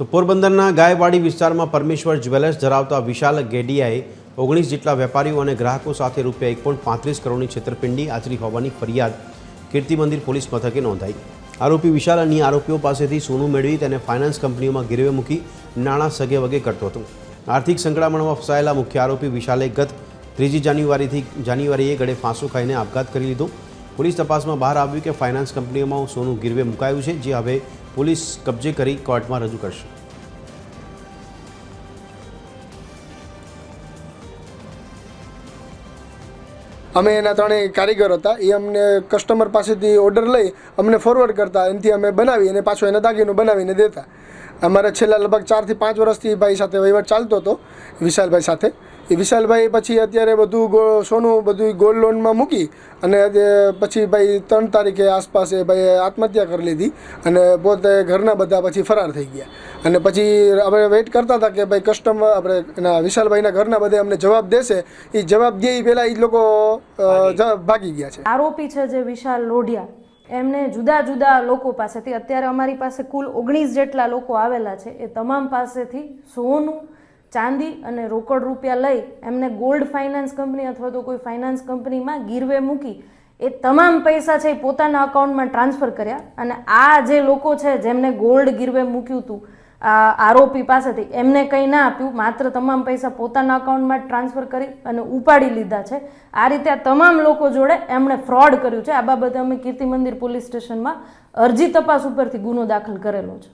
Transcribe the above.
તો પોરબંદરના ગાયવાડી વિસ્તારમાં પરમેશ્વર જ્વેલર્સ ધરાવતા વિશાલ ગેડિયાએ 19 જેટલા વેપારીઓ અને ગ્રાહકો સાથે રૂપિયા 1.35 કરોડની છેતરપિંડી આચરી હોવાની ફરિયાદ કીર્તિ મંદિર પોલીસ મથકે નોંધાઈ। આરોપી વિશાલ અન્ય આરોપીઓ પાસેથી સોનું મેળવી તેને ફાઇનાન્સ કંપનીઓમાં ગીરવે મૂકી નાણાં સગે વગે કરતો હતો। આર્થિક સંકળામણમાં ફસાયેલા મુખ્ય આરોપી વિશાલે ગત 3 જાન્યુઆરીએ ગળે ફાંસો ખાઈને આપઘાત કરી લીધો। પોલીસ તપાસમાં બહાર આવ્યું કે ફાઇનાન્સ કંપનીઓમાં સોનું ગીરવે મુકાયું છે, જે હવે પોલીસ કબજે કરી કોર્ટમાં રજૂ કરશે। અમે એના ત્રણેય કારીગર હતા, એ અમને કસ્ટમર પાસેથી ઓર્ડર લઈ અમને ફોરવર્ડ કરતા, એનાથી અમે બનાવી અને પાછો એના દાગીનો બનાવીને દેતા। અમારે છેલ્લા લગભગ 4 થી 5 વર્ષથી ભાઈ સાથે વહીવટ ચાલતો હતો, વિશાલભાઈ સાથે। એ વિશાલભાઈ પછી અત્યારે બધું સોનું બધું ગોલ્ડ લોનમાં મૂકી અને પછી ભાઈ 3 તારીખે આસપાસ એ ભાઈ આત્મહત્યા કરી લીધી અને પોતે ઘરના બધા પછી ફરાર થઈ ગયા। અને પછી આપણે વેઇટ કરતા હતા કે ભાઈ કસ્ટમર આપણે એના વિશાલભાઈના ઘરના બધે અમને જવાબ દેશે, એ જવાબ દે એ પહેલાં એ લોકો ભાગી ગયા છે। આરોપી છે જે વિશાલ લોઢિયા, એમને જુદા જુદા લોકો પાસેથી, અત્યારે અમારી પાસે કુલ 19 જેટલા લોકો આવેલા છે, એ તમામ પાસેથી સોનું, ચાંદી અને રોકડ રૂપિયા લઈ એમને ગોલ્ડ ફાઇનાન્સ કંપની અથવા તો કોઈ ફાઇનાન્સ કંપનીમાં ગીરવે મૂકી એ તમામ પૈસા છે એ પોતાના અકાઉન્ટમાં ટ્રાન્સફર કર્યા। અને આ જે લોકો છે જેમને ગોલ્ડ ગીરવે મૂક્યું હતું આરોપી પાસેથી, એમને કંઈ ના આપ્યું, માત્ર તમામ પૈસા પોતાના અકાઉન્ટમાં ટ્રાન્સફર કરી અને ઉપાડી લીધા છે। આ રીતે આ તમામ લોકો જોડે એમણે ફ્રોડ કર્યું છે। આ બાબતે અમે કીર્તિ મંદિર પોલીસ સ્ટેશનમાં અરજી તપાસ ઉપરથી ગુનો દાખલ કરેલો છે।